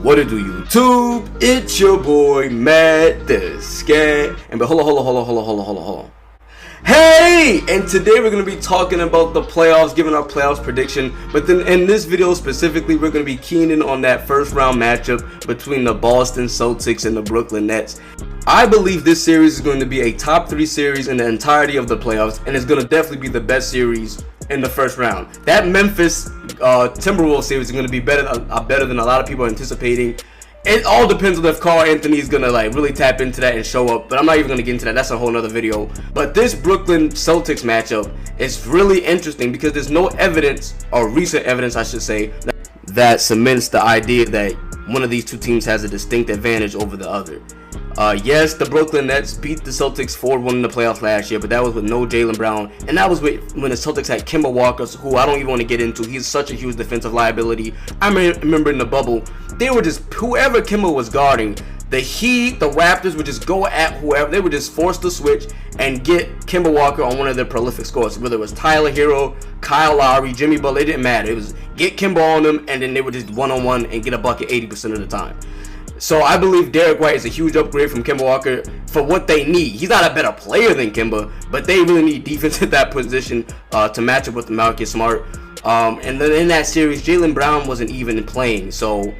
What it do, YouTube? It's your boy Matt the Scat. And but hold on. Hey! And today we're gonna be talking about the playoffs, giving our playoffs prediction. But then in this video specifically, we're gonna be keying in on that first round matchup between the Boston Celtics and the Brooklyn Nets. I believe this series is going to be a top 3 series in the entirety of the playoffs, and it's gonna definitely be the best series in the first round. That Memphis Timberwolves series is going to be better than a lot of people are anticipating. It all depends on if Carl Anthony is going to really tap into that and show up, but I'm not even going to get into that. That's a whole nother video. But this Brooklyn Celtics matchup is really interesting because there's no evidence, or recent evidence I should say, that cements the idea that one of these two teams has a distinct advantage over the other. Yes, the Brooklyn Nets beat the Celtics 4-1 in the playoffs last year, but that was with no Jaylen Brown, and that was when the Celtics had Kemba Walker, who I don't even want to get into. He's such a huge defensive liability. I remember in the bubble, they were just, whoever Kemba was guarding, the Heat, the Raptors would just go at whoever. They would just force the switch and get Kemba Walker on one of their prolific scores. Whether it was Tyler Hero, Kyle Lowry, Jimmy Butler, it didn't matter. It was get Kemba on them, and then they would just one-on-one and get a bucket 80% of the time. So I believe Derek White is a huge upgrade from Kemba Walker for what they need. He's not a better player than Kemba, but they really need defense at that position to match up with Marcus Smart. And then in that series, Jaylen Brown wasn't even playing. So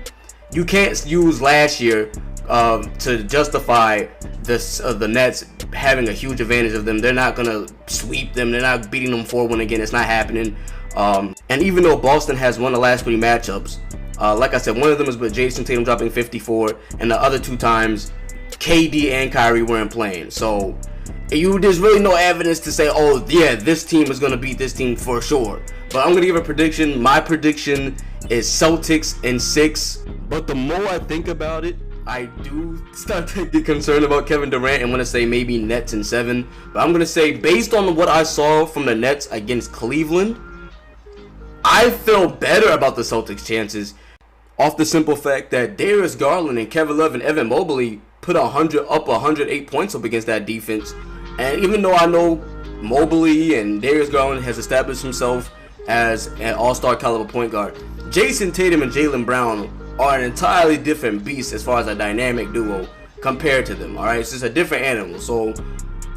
you can't use last year to justify the Nets having a huge advantage of them. They're not going to sweep them. They're not beating them 4-1 again. It's not happening. And even though Boston has won the last 3 matchups, like I said, one of them was with Jayson Tatum dropping 54, and the other 2 times, KD and Kyrie weren't playing. So there's really no evidence to say, oh yeah, this team is going to beat this team for sure. But I'm going to give a prediction. My prediction is Celtics in 6. But the more I think about it, I do start to get concerned about Kevin Durant and want to say maybe Nets in 7. But I'm going to say, based on what I saw from the Nets against Cleveland, I feel better about the Celtics' chances off the simple fact that Darius Garland and Kevin Love and Evan Mobley put 108 points up against that defense. And even though I know Mobley and Darius Garland has established himself as an all-star caliber point guard, Jayson Tatum and Jaylen Brown are an entirely different beast as far as a dynamic duo compared to them. Alright, it's just a different animal. So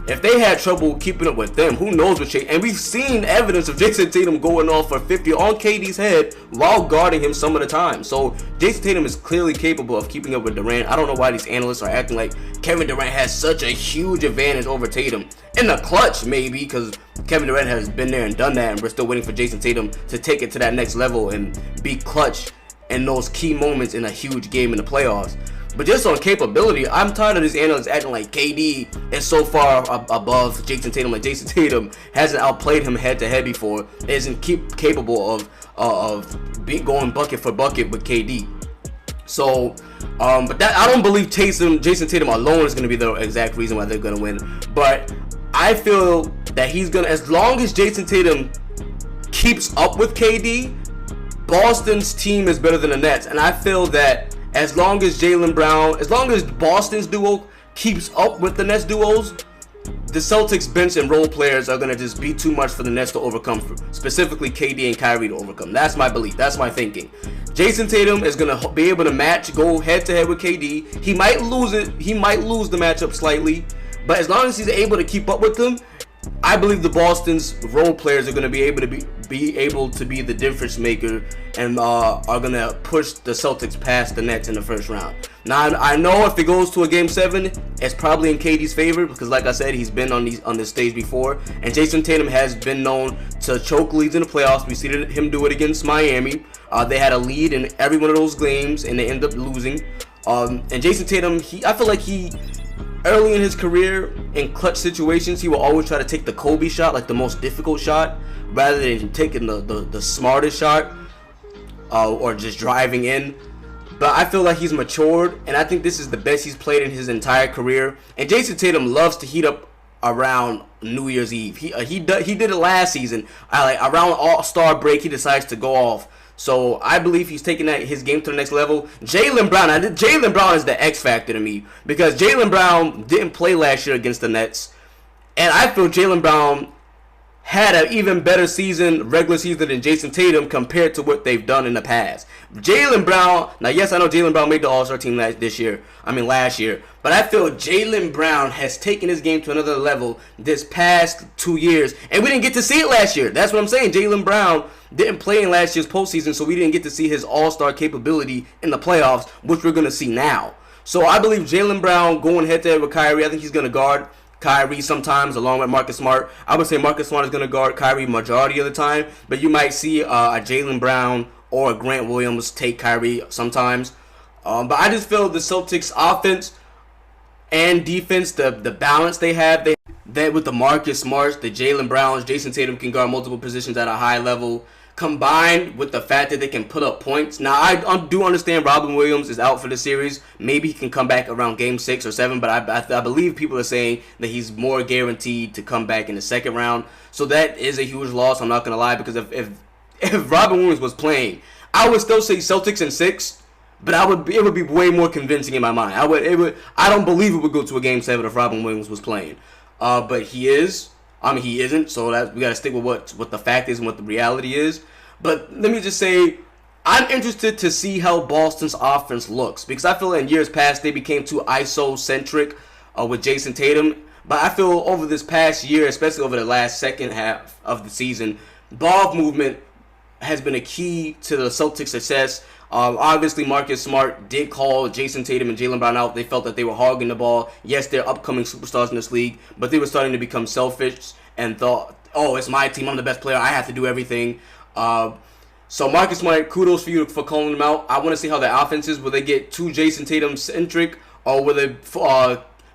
if they had trouble keeping up with them, who knows what shape. And we've seen evidence of Jayson Tatum going off for 50 on KD's head while guarding him some of the time. So Jayson Tatum is clearly capable of keeping up with Durant. I don't know why these analysts are acting like Kevin Durant has such a huge advantage over Tatum. In the clutch, maybe, because Kevin Durant has been there and done that, and we're still waiting for Jayson Tatum to take it to that next level and be clutch in those key moments in a huge game in the playoffs. But just on capability, I'm tired of these analysts acting like KD is so far above Jayson Tatum. Like Jayson Tatum hasn't outplayed him head-to-head before. Isn't capable of going bucket for bucket with KD. So, but that I don't believe Jayson Tatum alone is going to be the exact reason why they're going to win. But I feel that he's going to, as long as Jayson Tatum keeps up with KD, Boston's team is better than the Nets. And I feel that as long as Jaylen Brown, as long as Boston's duo keeps up with the Nets duos, the Celtics bench and role players are going to just be too much for the Nets to overcome, specifically KD and Kyrie to overcome. That's my belief. That's my thinking. Jayson Tatum is going to be able to go head-to-head with KD. He might lose it. He might lose the matchup slightly. But as long as he's able to keep up with them, I believe the Boston's role players are going to be able to be the difference maker and are going to push the Celtics past the Nets in the first round. Now I know if it goes to a game 7, it's probably in KD's favor because, like I said, he's been on this stage before, and Jayson Tatum has been known to choke leads in the playoffs. We seen him do it against Miami. They had a lead in every one of those games and they ended up losing. And Jayson Tatum, I feel like early in his career, in clutch situations, he will always try to take the Kobe shot, like the most difficult shot, rather than taking the smartest shot or just driving in. But I feel like he's matured, and I think this is the best he's played in his entire career. And Jayson Tatum loves to heat up around New Year's Eve. He did it last season. Around All-Star break, he decides to go off. So I believe he's taking his game to the next level. Jaylen Brown is the X factor to me because Jaylen Brown didn't play last year against the Nets, and I feel Jaylen Brown had an even better season, regular season, than Jayson Tatum compared to what they've done in the past. Jaylen Brown, now yes, I know Jaylen Brown made the All-Star team last year, but I feel Jaylen Brown has taken his game to another level this past 2 years, and we didn't get to see it last year. That's what I'm saying. Jaylen Brown didn't play in last year's postseason, so we didn't get to see his All-Star capability in the playoffs, which we're going to see now. So I believe Jaylen Brown going head-to-head with Kyrie, I think he's going to guard Kyrie sometimes along with Marcus Smart. I would say Marcus Smart is going to guard Kyrie majority of the time, but you might see a Jaylen Brown or a Grant Williams take Kyrie sometimes. But I just feel the Celtics offense and defense, the balance they have, that with the Marcus Smarts, the Jaylen Browns, Jayson Tatum can guard multiple positions at a high level, combined with the fact that they can put up points. Now, I do understand Robin Williams is out for the series. Maybe he can come back around Game 6 or 7, but I believe people are saying that he's more guaranteed to come back in the second round. So that is a huge loss, I'm not going to lie, because if Robin Williams was playing, I would still say Celtics in 6, but it would be way more convincing in my mind. I don't believe it would go to a Game 7 if Robin Williams was playing. But he is. I mean, he isn't, so we got to stick with what the fact is and what the reality is. But let me just say, I'm interested to see how Boston's offense looks, because I feel in years past they became too ISO-centric with Jayson Tatum. But I feel over this past year, especially over the last second half of the season, ball movement has been a key to the Celtics' success. Obviously, Marcus Smart did call Jayson Tatum and Jaylen Brown out. They felt that they were hogging the ball. Yes, they're upcoming superstars in this league, but they were starting to become selfish and thought, oh, it's my team. I'm the best player. I have to do everything. So Marcus Smart, kudos for you for calling them out. I want to see how their offense is. Will they get too Jayson Tatum-centric, or will they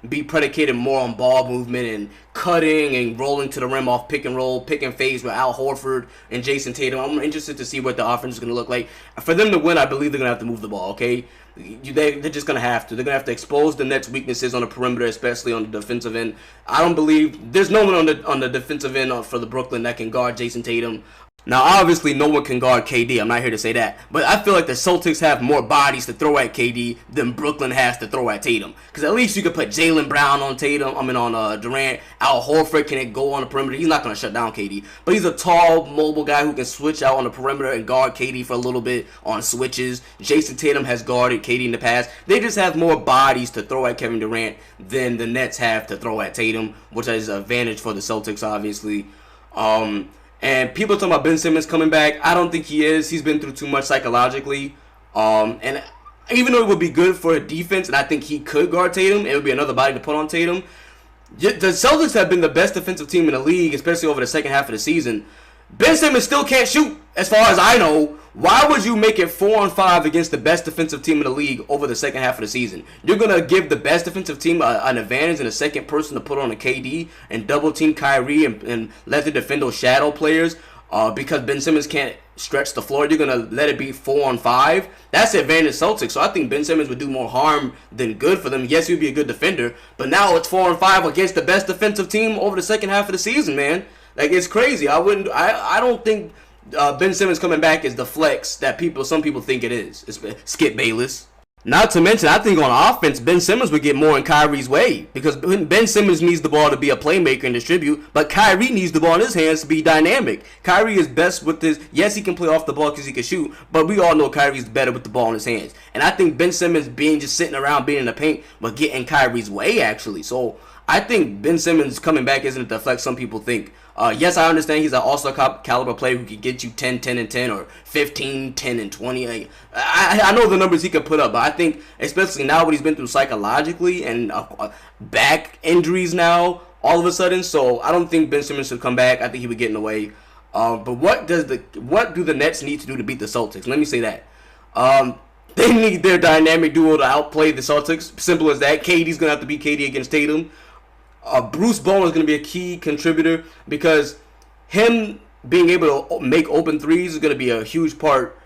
be predicated more on ball movement and cutting and rolling to the rim off pick and roll, pick and phase with Al Horford and Jayson Tatum? I'm interested to see what the offense is going to look like. For them to win, I believe they're going to have to move the ball, okay? They're just going to have to. They're going to have to expose the Nets' weaknesses on the perimeter, especially on the defensive end. I don't believe there's no one on the defensive end for the Brooklyn that can guard Jayson Tatum. Now, obviously, no one can guard KD. I'm not here to say that. But I feel like the Celtics have more bodies to throw at KD than Brooklyn has to throw at Tatum. Because at least you could put Jaylen Brown on Durant. Al Horford can go on the perimeter. He's not going to shut down KD. But he's a tall, mobile guy who can switch out on the perimeter and guard KD for a little bit on switches. Jayson Tatum has guarded KD in the past. They just have more bodies to throw at Kevin Durant than the Nets have to throw at Tatum, which is an advantage for the Celtics, obviously. And people are talking about Ben Simmons coming back. I don't think he is. He's been through too much psychologically. And even though it would be good for a defense, and I think he could guard Tatum, it would be another body to put on Tatum. The Celtics have been the best defensive team in the league, especially over the second half of the season. Ben Simmons still can't shoot, as far as I know. Why would you make it 4-on-5 against the best defensive team in the league over the second half of the season? You're going to give the best defensive team an advantage and a second person to put on a KD and double team Kyrie and let the defender shadow players because Ben Simmons can't stretch the floor. You're going to let it be 4-on-5. That's the advantage Celtics. So I think Ben Simmons would do more harm than good for them. Yes, he'd be a good defender, but now it's 4-on-5 against the best defensive team over the second half of the season, man. Like, it's crazy. I don't think Ben Simmons coming back is the flex that some people think it is. It's Skip Bayless. Not to mention, I think on offense, Ben Simmons would get more in Kyrie's way, because Ben Simmons needs the ball to be a playmaker and distribute, but Kyrie needs the ball in his hands to be dynamic. Kyrie is best with this. Yes, he can play off the ball because he can shoot, but we all know Kyrie's better with the ball in his hands. And I think Ben Simmons just sitting around being in the paint, but getting Kyrie's way, actually. So I think Ben Simmons coming back isn't the flex some people think. Yes, I understand he's an all-star caliber player who could get you 10, 10, and 10, or 15, 10, and 20. I know the numbers he could put up, but I think, especially now what he's been through psychologically and back injuries now, all of a sudden, so I don't think Ben Simmons should come back. I think he would get in the way. But what do the Nets need to do to beat the Celtics? Let me say that. They need their dynamic duo to outplay the Celtics. Simple as that. KD's going to have to beat KD against Tatum. Bruce Bowen is going to be a key contributor, because him being able to make open threes is going to be a huge part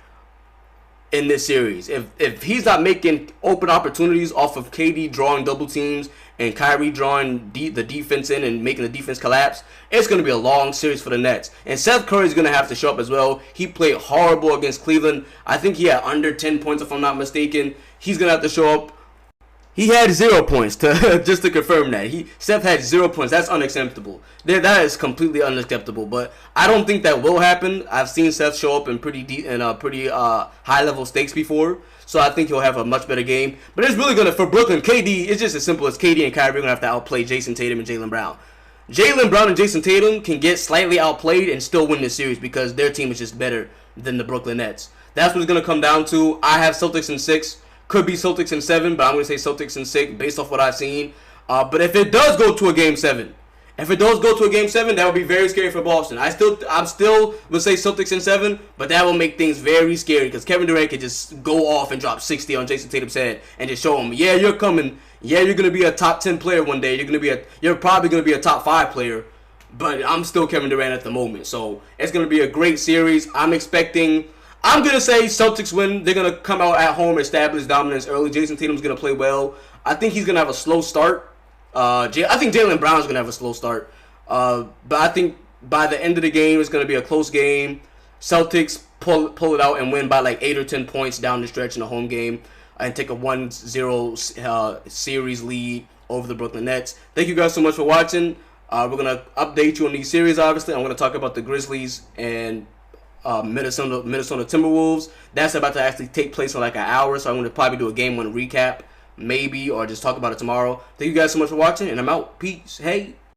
in this series. If he's not making open opportunities off of KD drawing double teams and Kyrie drawing the defense in and making the defense collapse, it's going to be a long series for the Nets. And Seth Curry is going to have to show up as well. He played horrible against Cleveland. I think he had under 10 points, if I'm not mistaken. He's going to have to show up. He had 0 points. To just to confirm that, Steph had 0 points. That's unacceptable. That is completely unacceptable. But I don't think that will happen. I've seen Steph show up in pretty high level stakes before, so I think he'll have a much better game. But it's really gonna for Brooklyn. KD, it's just as simple as KD and Kyrie are gonna have to outplay Jayson Tatum and Jaylen Brown. Jaylen Brown and Jayson Tatum can get slightly outplayed and still win this series because their team is just better than the Brooklyn Nets. That's what it's gonna come down to. I have Celtics in 6. Could be Celtics in 7, but I'm going to say Celtics in 6 based off what I've seen. But if it does go to a Game 7, that would be very scary for Boston. I'm still would say Celtics in 7, but that will make things very scary because Kevin Durant could just go off and drop 60 on Jayson Tatum's head and just show him, yeah, you're coming. Yeah, you're going to be a top 10 player one day. You're probably going to be a top 5 player, but I'm still Kevin Durant at the moment. So it's going to be a great series. I'm going to say Celtics win. They're going to come out at home, establish dominance early. Jayson Tatum's going to play well. I think he's going to have a slow start. I think Jaylen Brown's going to have a slow start. But I think by the end of the game, it's going to be a close game. Celtics pull it out and win by like 8 or 10 points down the stretch in the home game and take a 1-0 series lead over the Brooklyn Nets. Thank you guys so much for watching. We're going to update you on these series, obviously. I'm going to talk about the Grizzlies and Minnesota Timberwolves. That's about to actually take place in like an hour, so I'm going to probably do a game 1 recap, maybe, or just talk about it tomorrow. Thank you guys so much for watching, and I'm out. Peace. Hey.